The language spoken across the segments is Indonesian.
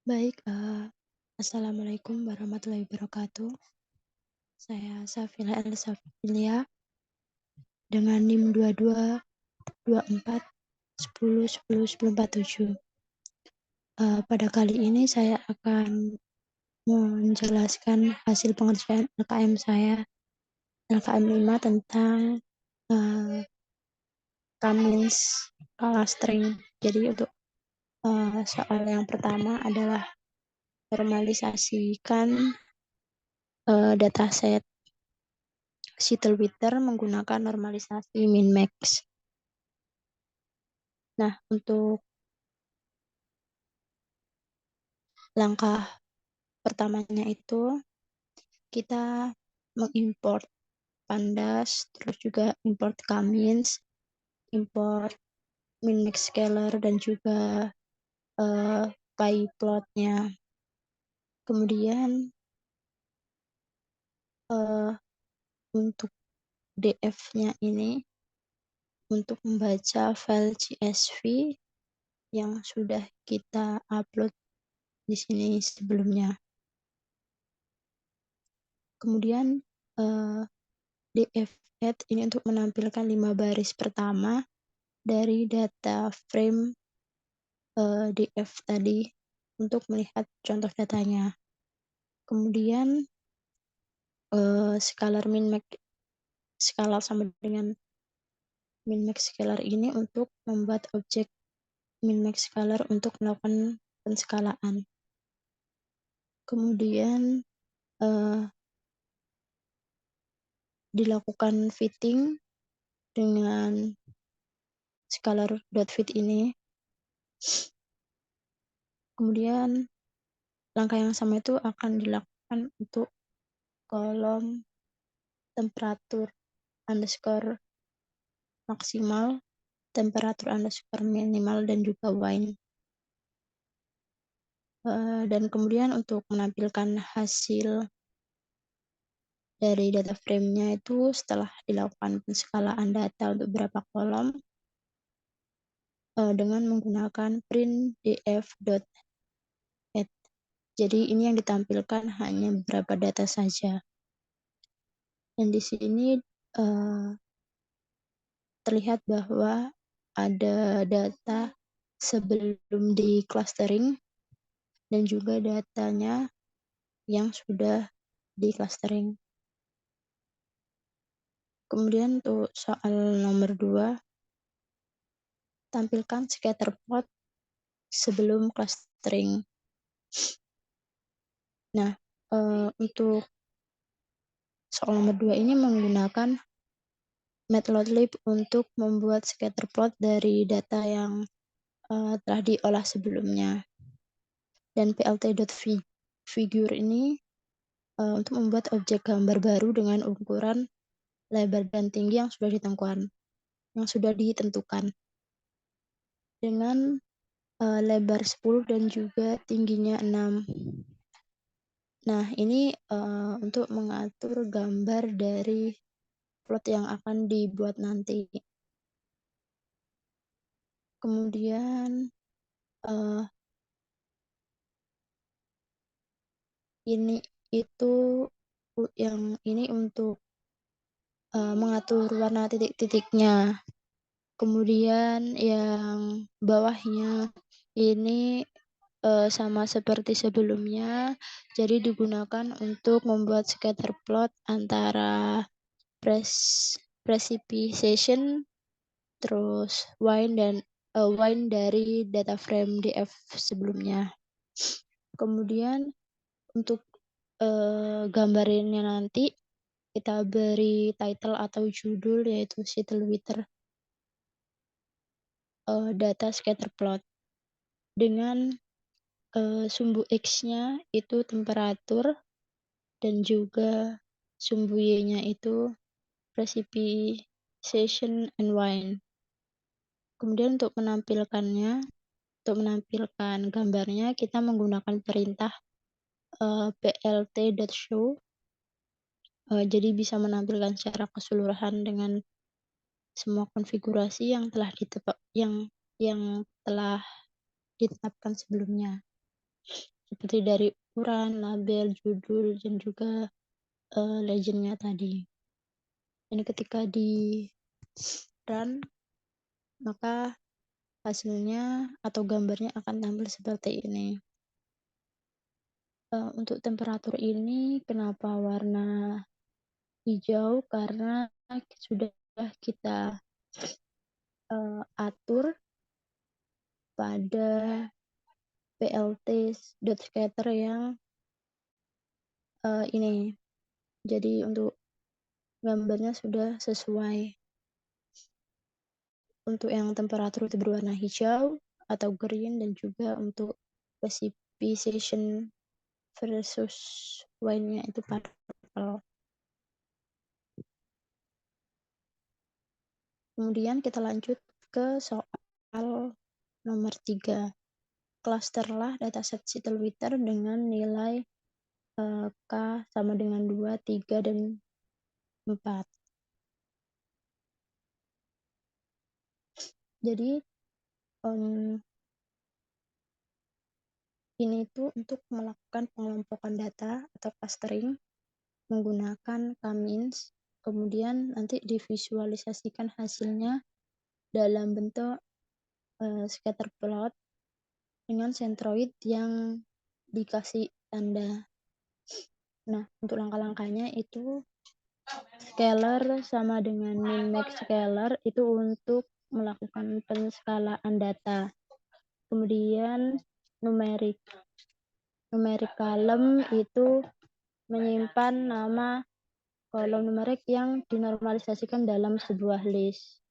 Baik, assalamualaikum warahmatullahi wabarakatuh. Saya Safila El-Safilia dengan NIM 222410101047. Pada kali ini saya akan menjelaskan hasil pengerjaan LKM saya, LKM 5 tentang eee, Cummins Clustering. Jadi untuk soal yang pertama adalah normalisasikan dataset Sheetal-Wheeler menggunakan normalisasi min-max. Nah, untuk langkah pertamanya itu kita mengimport Pandas, terus juga import Cummins, import min-max scalar dan juga pyplotnya. Kemudian untuk DF-nya ini untuk membaca file CSV yang sudah kita upload di sini sebelumnya. Kemudian df-add ini untuk menampilkan 5 baris pertama dari data frame df tadi untuk melihat contoh datanya. Kemudian scalar min-max scalar sama dengan min-max scalar ini untuk membuat objek min-max scalar untuk melakukan penskalaan. Kemudian dilakukan fitting dengan scalar.fit ini. Kemudian langkah yang sama itu akan dilakukan untuk kolom temperatur underscore maksimal, temperatur underscore minimal, dan juga wine. Dan kemudian untuk menampilkan hasil dari data frame-nya itu setelah dilakukan penskalaan data untuk beberapa kolom dengan menggunakan print df.add. Jadi ini yang ditampilkan hanya beberapa data saja. Dan di sini terlihat bahwa ada data sebelum di clustering dan juga datanya yang sudah di clustering. Kemudian untuk soal nomor 2, tampilkan scatter plot sebelum clustering. Nah, untuk soal nomor 2 ini menggunakan matplotlib untuk membuat scatter plot dari data yang telah diolah sebelumnya. Dan plt.figure ini untuk membuat objek gambar baru dengan ukuran lebar dan tinggi yang sudah ditentukan dengan lebar 10 dan juga tingginya 6. Nah, ini untuk mengatur gambar dari plot yang akan dibuat nanti. Kemudian ini itu yang ini untuk mengatur warna titik-titiknya. Kemudian yang bawahnya ini sama seperti sebelumnya, jadi digunakan untuk membuat scatter plot antara precipitation, terus wine dari data frame df sebelumnya. Kemudian untuk gambarannya nanti kita beri title atau judul yaitu Sheetal-Wheeler data scatter plot dengan sumbu X-nya itu temperatur dan juga sumbu Y-nya itu precipitation and wine. Kemudian untuk menampilkan gambarnya kita menggunakan perintah plt.show. Jadi bisa menampilkan secara keseluruhan dengan semua konfigurasi yang telah ditetapkan sebelumnya. seperti dari ukuran, label, judul, dan juga legend-nya tadi. Ini ketika di run, maka hasilnya atau gambarnya akan tampil seperti ini. Untuk temperatur ini kenapa warna hijau? Karena sudah kita atur pada plt.scatter yang ini. Jadi untuk gambarnya sudah sesuai. Untuk yang temperatur itu berwarna hijau atau green, dan juga untuk precipitation versus wine-nya itu purple. Kemudian kita lanjut ke soal nomor 3. Clusterlah dataset Twitter dengan nilai K sama dengan 2, 3, dan 4. Jadi ini tuh untuk melakukan pengelompokan data atau clustering menggunakan K-means, kemudian nanti divisualisasikan hasilnya dalam bentuk scatter plot dengan centroid yang dikasih tanda. Nah, untuk langkah-langkahnya itu scalar sama dengan min max scalar itu untuk melakukan penskalaan data. Kemudian numerik column itu menyimpan nama kolom numerik yang dinormalisasikan dalam sebuah list.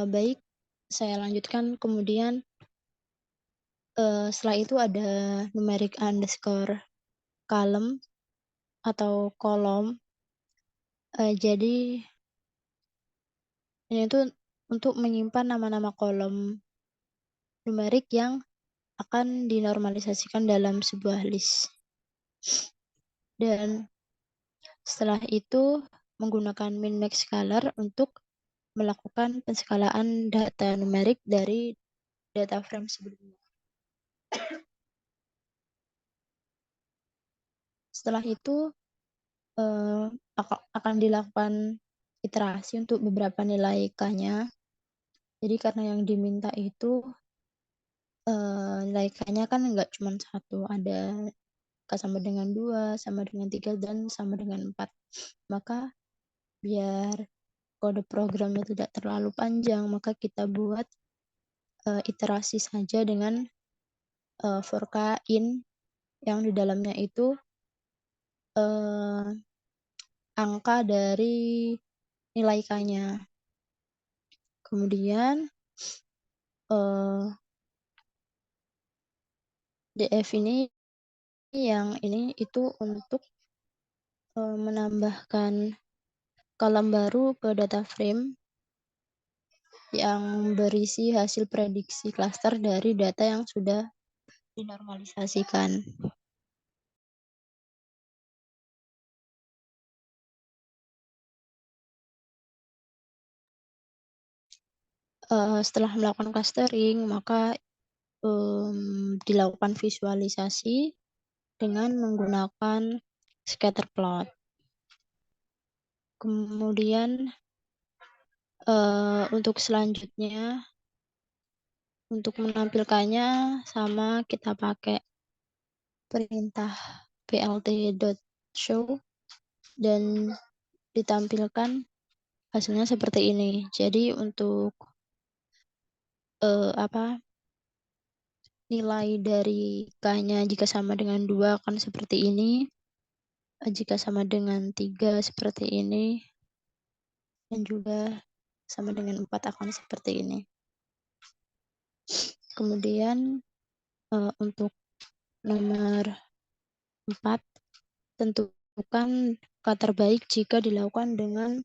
Baik, saya lanjutkan. Kemudian setelah itu ada numeric underscore column atau kolom. Jadi ini tuh untuk menyimpan nama-nama kolom numerik yang akan dinormalisasikan dalam sebuah list. Dan setelah itu menggunakan min max scalar untuk melakukan penskalaan data numerik dari data frame sebelumnya. Setelah itu akan dilakukan iterasi untuk beberapa nilai K-nya. Jadi karena yang diminta itu nilai K-nya kan nggak cuma satu, ada K sama dengan 2, sama dengan 3, dan sama dengan 4. Maka biar kode programnya tidak terlalu panjang, maka kita buat iterasi saja dengan for K in yang di dalamnya itu angka dari nilai K-nya. Kemudian df ini yang ini itu untuk menambahkan kolom baru ke data frame yang berisi hasil prediksi klaster dari data yang sudah dinormalisasikan. Setelah melakukan clustering, maka dilakukan visualisasi dengan menggunakan scatter plot. Kemudian untuk selanjutnya, untuk menampilkannya sama kita pakai perintah plt.show dan ditampilkan hasilnya seperti ini. Jadi untuk nilai dari K-nya jika sama dengan 2 akan seperti ini, jika sama dengan 3 seperti ini, dan juga sama dengan 4 akan seperti ini. Kemudian untuk nomor 4, tentukan K terbaik jika dilakukan dengan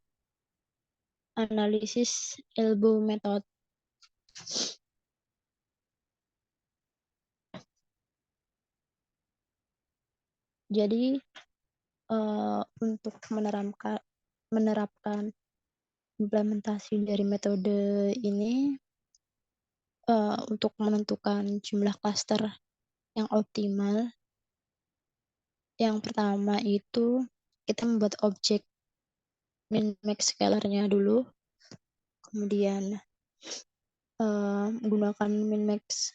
analisis elbow method. Jadi untuk menerapkan implementasi dari metode ini, untuk menentukan jumlah klaster yang optimal, yang pertama itu kita membuat objek min-max scalar-nya dulu, kemudian menggunakan min-max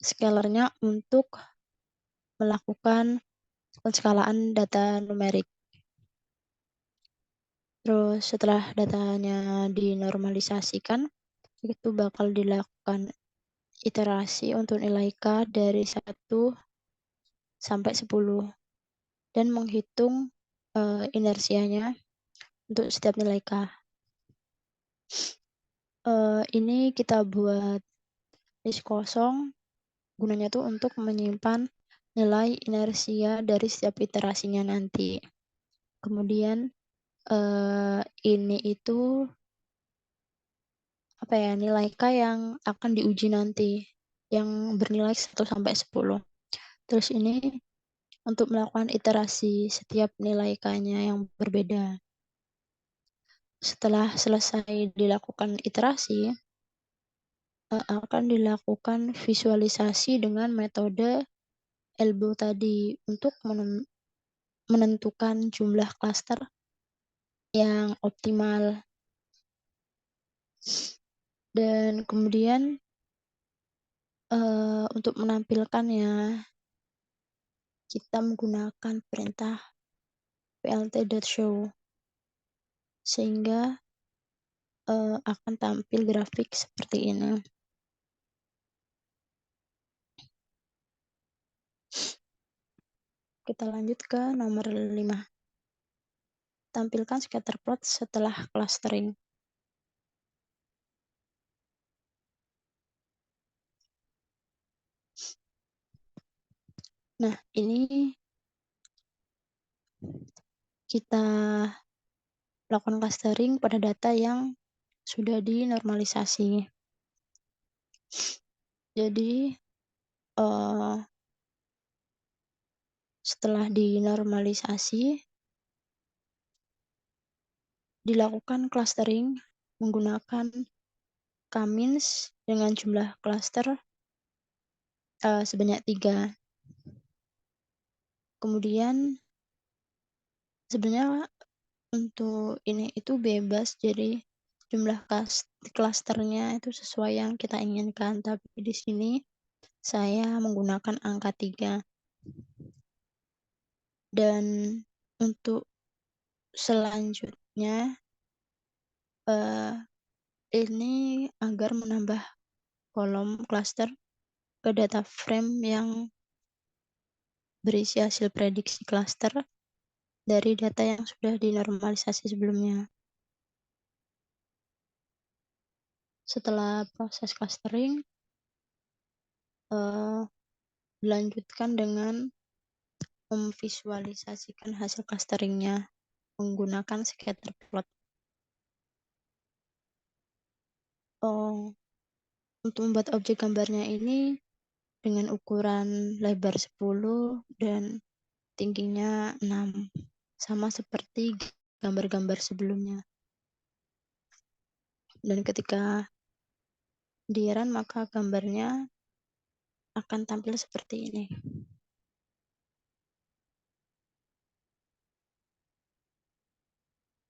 scalar-nya untuk melakukan penskalaan data numerik. Terus setelah datanya dinormalisasikan, itu bakal dilakukan iterasi untuk nilai K dari 1 sampai 10 dan menghitung inersianya untuk setiap nilai K. Ini kita buat list kosong, gunanya tuh untuk menyimpan nilai inersia dari setiap iterasinya nanti. Kemudian ini itu nilai K yang akan diuji nanti, yang bernilai 1 sampai 10. Terus ini untuk melakukan iterasi setiap nilai K-nya yang berbeda. Setelah selesai dilakukan iterasi, akan dilakukan visualisasi dengan metode ELBO tadi untuk menentukan jumlah klaster yang optimal. Dan kemudian untuk menampilkannya, kita menggunakan perintah plt.show sehingga akan tampil grafik seperti ini. Kita lanjut ke nomor 5. Tampilkan scatter plot setelah clustering. Nah, ini kita lakukan clustering pada data yang sudah dinormalisasi. Jadi, setelah dinormalisasi, dilakukan clustering menggunakan K-means dengan jumlah cluster sebanyak 3. Kemudian sebenarnya untuk ini itu bebas, jadi jumlah klasternya itu sesuai yang kita inginkan, tapi di sini saya menggunakan angka 3. Dan untuk selanjutnya ini agar menambah kolom cluster ke data frame yang berisi hasil prediksi cluster dari data yang sudah dinormalisasi sebelumnya. Setelah proses clustering, dilanjutkan dengan memvisualisasikan hasil clusteringnya menggunakan scatter plot. Untuk membuat objek gambarnya ini dengan ukuran lebar 10 dan tingginya 6, sama seperti gambar-gambar sebelumnya. Dan ketika di-run maka gambarnya akan tampil seperti ini.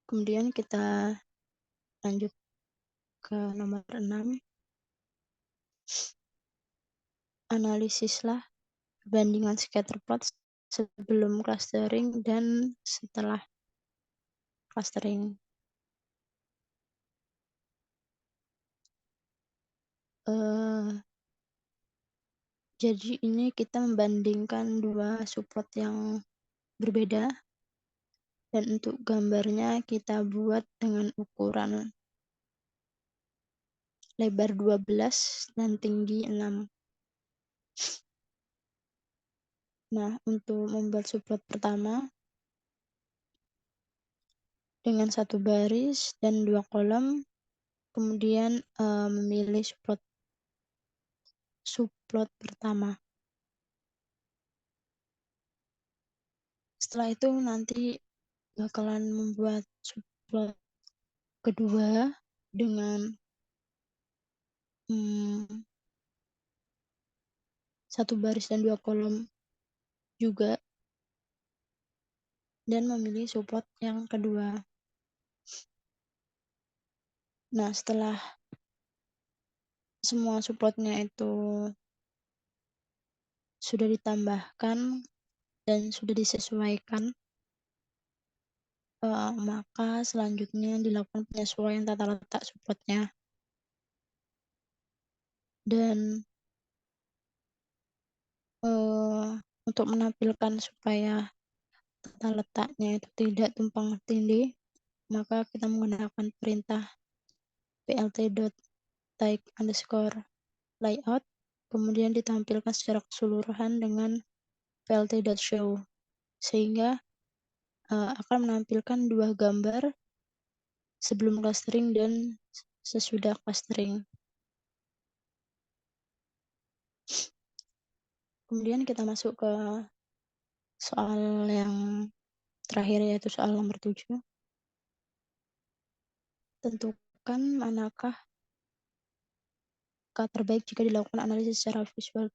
Kemudian kita lanjut ke nomor 6. Analisislah perbandingan scatter plot sebelum clustering dan setelah clustering. Jadi ini kita membandingkan dua subplot yang berbeda, dan untuk gambarnya kita buat dengan ukuran lebar 12 dan tinggi 6. Nah, untuk membuat subplot pertama dengan 1 baris dan 2 kolom, kemudian memilih subplot pertama. Setelah itu nanti bakalan membuat subplot kedua dengan 1 baris dan 2 kolom juga, dan memilih subplot yang kedua. Nah, setelah semua subplotnya itu sudah ditambahkan dan sudah disesuaikan, maka selanjutnya dilakukan penyesuaian tata letak subplotnya. Dan untuk menampilkan supaya tata letaknya itu tidak tumpang tindih, maka kita menggunakan perintah plt.type_layout, kemudian ditampilkan secara keseluruhan dengan plt.show, sehingga akan menampilkan 2 gambar sebelum clustering dan sesudah clustering. Kemudian kita masuk ke soal yang terakhir, yaitu soal nomor 7. Tentukan manakah terbaik jika dilakukan analisis secara visual.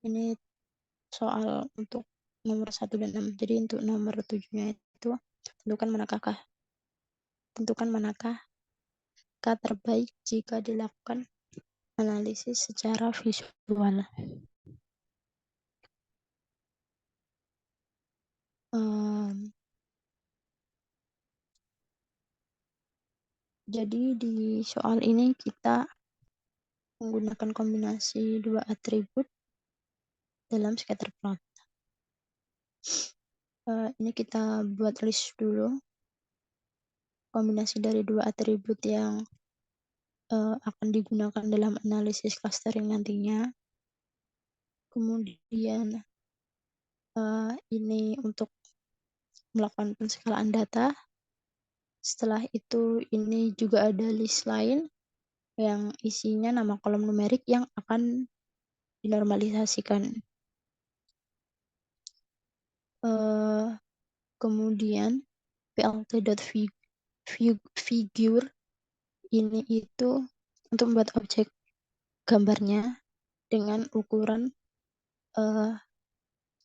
Ini soal untuk nomor 1 dan 6. Jadi untuk nomor 7-nya itu tentukan manakah terbaik jika dilakukan analisis secara visual. Jadi di soal ini kita menggunakan kombinasi 2 atribut dalam scatterplot. Ini kita buat list dulu kombinasi dari 2 atribut yang akan digunakan dalam analisis clustering nantinya. Kemudian ini untuk melakukan penskalaan data. Setelah itu ini juga ada list lain yang isinya nama kolom numerik yang akan dinormalisasikan. Kemudian plt.figure ini itu untuk membuat objek gambarnya dengan ukuran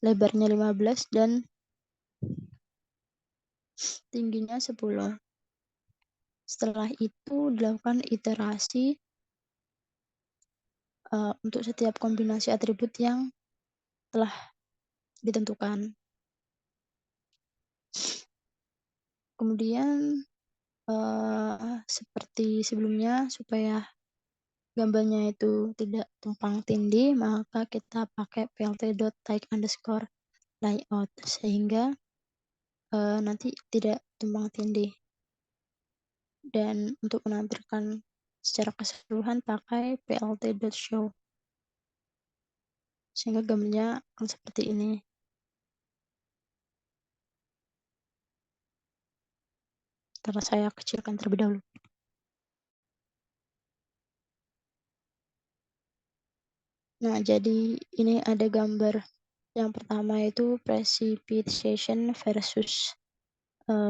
lebarnya 15 dan tingginya 10. Setelah itu dilakukan iterasi untuk setiap kombinasi atribut yang telah ditentukan. Kemudian seperti sebelumnya, supaya gambarnya itu tidak tumpang tindih, maka kita pakai plt.type_layout sehingga nanti tidak tumpang tindih. Dan untuk menampilkan secara keseluruhan pakai plt.show sehingga gambarnya akan seperti ini. Ntar saya kecilkan terlebih dahulu. Nah, jadi ini ada gambar yang pertama itu precipitation versus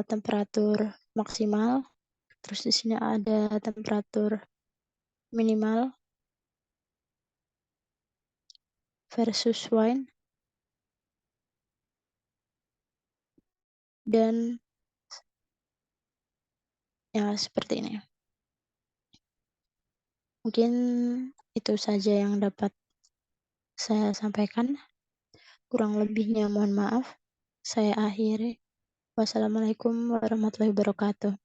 temperatur maksimal. Terus di sini ada temperatur minimal versus wine, dan ya seperti ini. Mungkin itu saja yang dapat saya sampaikan. Kurang lebihnya mohon maaf. Saya akhiri. Wassalamualaikum warahmatullahi wabarakatuh.